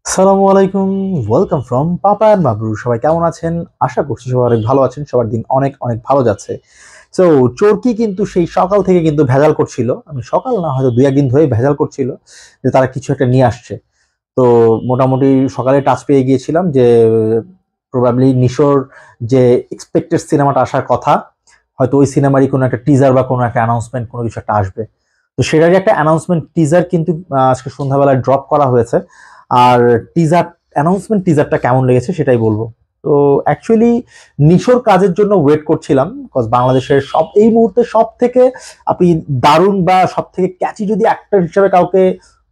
আসসালামু আলাইকুম। Welcome from papa and Bablu. সবাই কেমন আছেন? আশা করছি সবাই অনেক ভালো আছেন, সবার দিন অনেক অনেক ভালো যাচ্ছে। সো চোরকি কিন্তু সেই সকাল থেকে কিন্তু ভেজাল করছিল, আমি সকাল না হয়তো দুই একদিন ধরেই ভেজাল করছিল যে তারা কিছু একটা নিয়ে আসছে। তো মোটামুটি সকালে টাচ পেয়ে গিয়েছিলাম যে প্রবাবলি নিশোর যে এক্সপেক্টেড সিনেমাটা আসার কথা, হয়তো ওই সিনেমারই কোনো একটা টিজার বা কোনো একটা অ্যানাউন্সমেন্ট কোনো কিছু একটা আসবে। তো সেটারই একটা অ্যানাউন্সমেন্ট টিজার কিন্তু আজকে সন্ধ্যাবেলায় ড্রপ করা হয়েছে। আর টিজার অ্যানাউন্সমেন্ট টিজারটা কেমন লেগেছে সেটাই বলবো। তো অ্যাকচুয়ালি নিশোর কাজের জন্য ওয়েট করছিলাম, বিকজ বাংলাদেশের সব এই মুহূর্তে সব থেকে আপনি দারুণ বা সব থেকে ক্যাচি যদি অ্যাক্টর হিসেবে কাউকে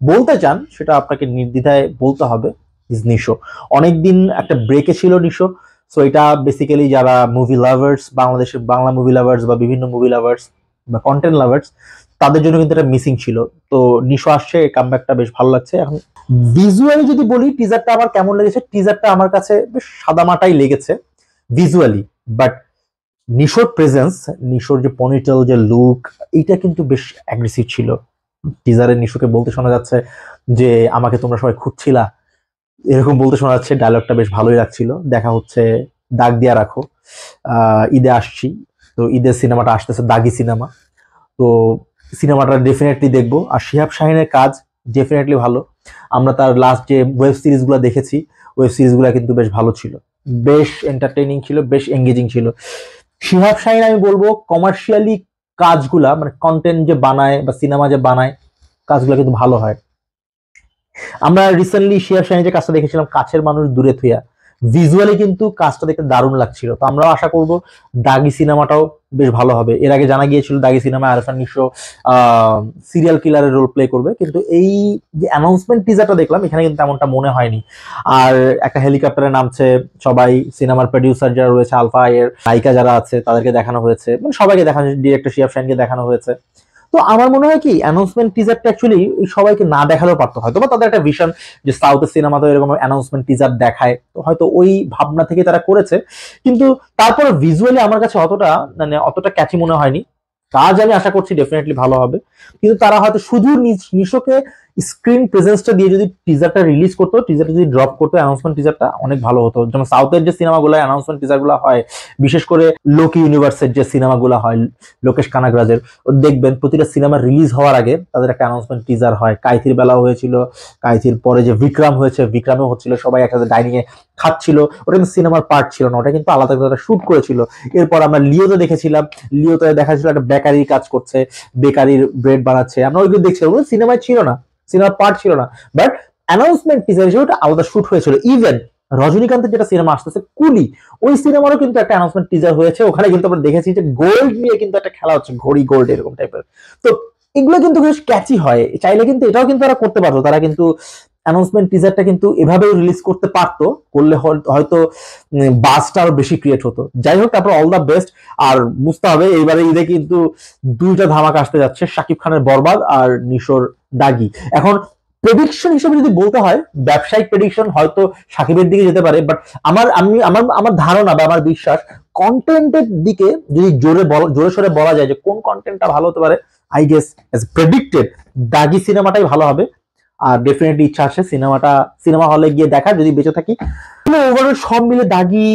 বলতে চান, সেটা আপনাকে নির্দ্বিধায় বলতে হবে ইজ নিশো। অনেকদিন একটা ব্রেকে ছিল নিশো। সো এটা বেসিক্যালি যারা মুভি লাভার্স, বাংলাদেশের বাংলা মুভি লাভার্স বা বিভিন্ন মুভি লাভার্স বা কন্টেন্ট লাভার্স, তাদের জন্য কিন্তু এটা মিসিং ছিল। তো নিশো আসছে, কামব্যাকটা বেশ ভালো লাগছে। এখন ভিজুয়ালি যদি বলি টিজারটা আমার কেমন লেগেছে, টিজারটা আমার কাছে বেশ সাদামাটাই লেগেছে ভিজুয়ালি। বাট নিশোর প্রেজেন্স, নিশোর যে পনিটেল, যে লুক, এইটা কিন্তু বেশ অ্যাগ্রেসিভ ছিল। টিজারে নিশোকে বলতে শোনা যাচ্ছে যে আমাকে তোমরা সবাই খুঁজছিলা, এরকম বলতে শোনা যাচ্ছে। ডায়লগটা বেশ ভালোই লাগছিল। দেখা হচ্ছে দাগ দিয়া রাখো। ঈদে আসছি, তো ঈদের সিনেমাটা আসতেছে, দাগি সিনেমা। তো সিনেমাটা ডেফিনেটলি দেখবো। আর শিহাব শাহিনের কাজ ডেফিনেটলি ভালো। আমরা তার লাস্ট যে ওয়েব সিরিজগুলো দেখেছি, ওয়েব সিরিজগুলো কিন্তু বেশ ভালো ছিল, বেশ এন্টারটেইনিং ছিল, বেশ এঙ্গেজিং ছিল। শিহাব শাহিন আমি বলবো কমার্শিয়ালি কাজগুলা, মানে কন্টেন্ট যে বানায় বা সিনেমা যে বানায়, কাজগুলো কিন্তু ভালো হয়। আমরা রিসেন্টলি শিহাব শাহিন যে কাজটা দেখেছিলাম, কাছের মানুষ দূরে থুইয়া, ভিজুয়ালি কিন্তু কাজটা দেখতে দারুণ লাগছিল। তো আমরাও আশা করব দাগি সিনেমাটাও বেশ ভালো হবে। এর আগে জানা গিয়েছিল দাগি সিনেমা আরফান নিশো সিরিয়াল কিলারের রোল প্লে করবে, কিন্তু এই যে অ্যানাউন্সমেন্ট টিজারটা দেখলাম, এখানে কিন্তু তেমনটা মনে হয়নি। আর একটা হেলিকপ্টারে নামছে সবাই, সিনেমার প্রডিউসার যারা রয়েছে, আলফা এর নায়িকা যারা আছে তাদেরকে দেখানো হয়েছে, মানে সবাইকে দেখানো হয়েছে, ডিরেক্টর শিহাব শাহিনকে দেখানো হয়েছে। তো আমার মনে হয় কি অ্যানাউন্সমেন্ট টিজারটা অ্যাকচুয়ালি সবাইকে না দেখালেও পারতো, হয়তো বা তাদের একটা ভিশন যে সাউথের সিনেমাতে এরকম অ্যানাউন্সমেন্ট টিজার দেখায়, তো হয়তো ওই ভাবনা থেকে তারা করেছে। কিন্তু তারপরে ভিজুয়ালি আমার কাছে অতটা, মানে অতটা ক্যাচি মনে হয়নি। কাজ আমি আশা করছি ডেফিনেটলি ভালো হবে, কিন্তু তারা হয়তো শুধু নিশোকে স্ক্রিন প্রেজেন্সটা দিয়ে যদি টিজারটা রিলিজ করতো, টিজারটা যদি ড্রপ করতো, অ্যানাউন্সমেন্ট টিজারটা অনেক ভালো হতো। যেমন সাউথের যে সিনেমাগুলো অ্যানাউন্সমেন্ট টিজারগুলো হয়, বিশেষ করে লোকি ইউনিভার্সের যে সিনেমাগুলো হয় লোকেশ কানাগরাজের, দেখবেন প্রতিটা সিনেমা রিলিজ হওয়ার আগে তাদের একটা অ্যানাউন্সমেন্ট টিজার হয়। কাইথির বেলাও হয়েছিল, কাইথির পরে যে বিক্রম হয়েছে, বিক্রমেও হচ্ছিল, সবাই একসাথে ডাইনিং এ খাচ্ছিল। ওটা কিন্তু সিনেমার পার্ট ছিল না, ওটা কিন্তু আলাদা করে শুট করেছিল। এরপর আমরা লিওতে দেখেছিলাম, লিওতে দেখা ছিল একটা বেকারির কাজ করছে, বেকারির ব্রেড বানাচ্ছে, আমরা ওইগুলো দেখছিলাম, ওগুলো সিনেমায় ছিল না, সিনেমার পার্ট ছিল না। বাট অ্যানাউন্সমেন্ট টিজার হিসেবে ওটা আলাদা শুট হয়েছিল। ইভেন রজনীকান্তের যেটা সিনেমা আসতেছে কুলি, ওই সিনেমারও কিন্তু একটা অ্যানাউন্সমেন্ট টিজার হয়েছে। ওখানে কিন্তু আমরা দেখেছি যে গোল্ড নিয়ে কিন্তু একটা খেলা হচ্ছে, ঘড়ি গোল্ড এরকম টাইপের। তো এগুলো কিন্তু বেশ ক্যাচি হয়, চাইলে কিন্তু এটাও কিন্তু তারা করতে পারতো। তারা কিন্তু অ্যানাউন্সমেন্ট টিজারটা কিন্তু এভাবেও রিলিজ করতে পারতো, করলে হয়তো বাসটা আরো বেশি ক্রিয়েট হতো। যাই হোক, তারপর অল দ্য বেস্ট। আর বুঝতে হবে এইবারে ঈদে কিন্তু দুইটা ধামাকা আসতে যাচ্ছে, শাকিব খানের বরবাদ আর নিশোর দাগি। এখন প্রেডিকশন হিসেবে যদি বলতে হয়, ব্যবসায়িক প্রেডিকশন হয়তো সাকিবের দিকে যেতে পারে, বাট আমার ধারণা বা আমার বিশ্বাস, কন্টেন্টের দিকে যদি জোরে সোরে বলা যায় যে কোন কন্টেন্টটা ভালো হতে পারে, আই গেস এজ প্রেডিক্টেড দাগি সিনেমাটাই ভালো হবে। আর ডেফিনেটলি ইচ্ছা আছে সিনেমা হলে গিয়ে দেখার, যদি বেঁচে থাকি। ওভারঅল সব মিলে দাগি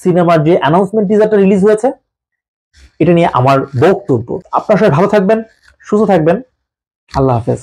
সিনেমার যে অ্যানাউন্সমেন্ট টিজারটা রিলিজ হয়েছে, এটা নিয়ে আমার বক্তব্য। আপনার সবাই ভালো থাকবেন, সুস্থ থাকবেন, আল্লাহ হাফেজ।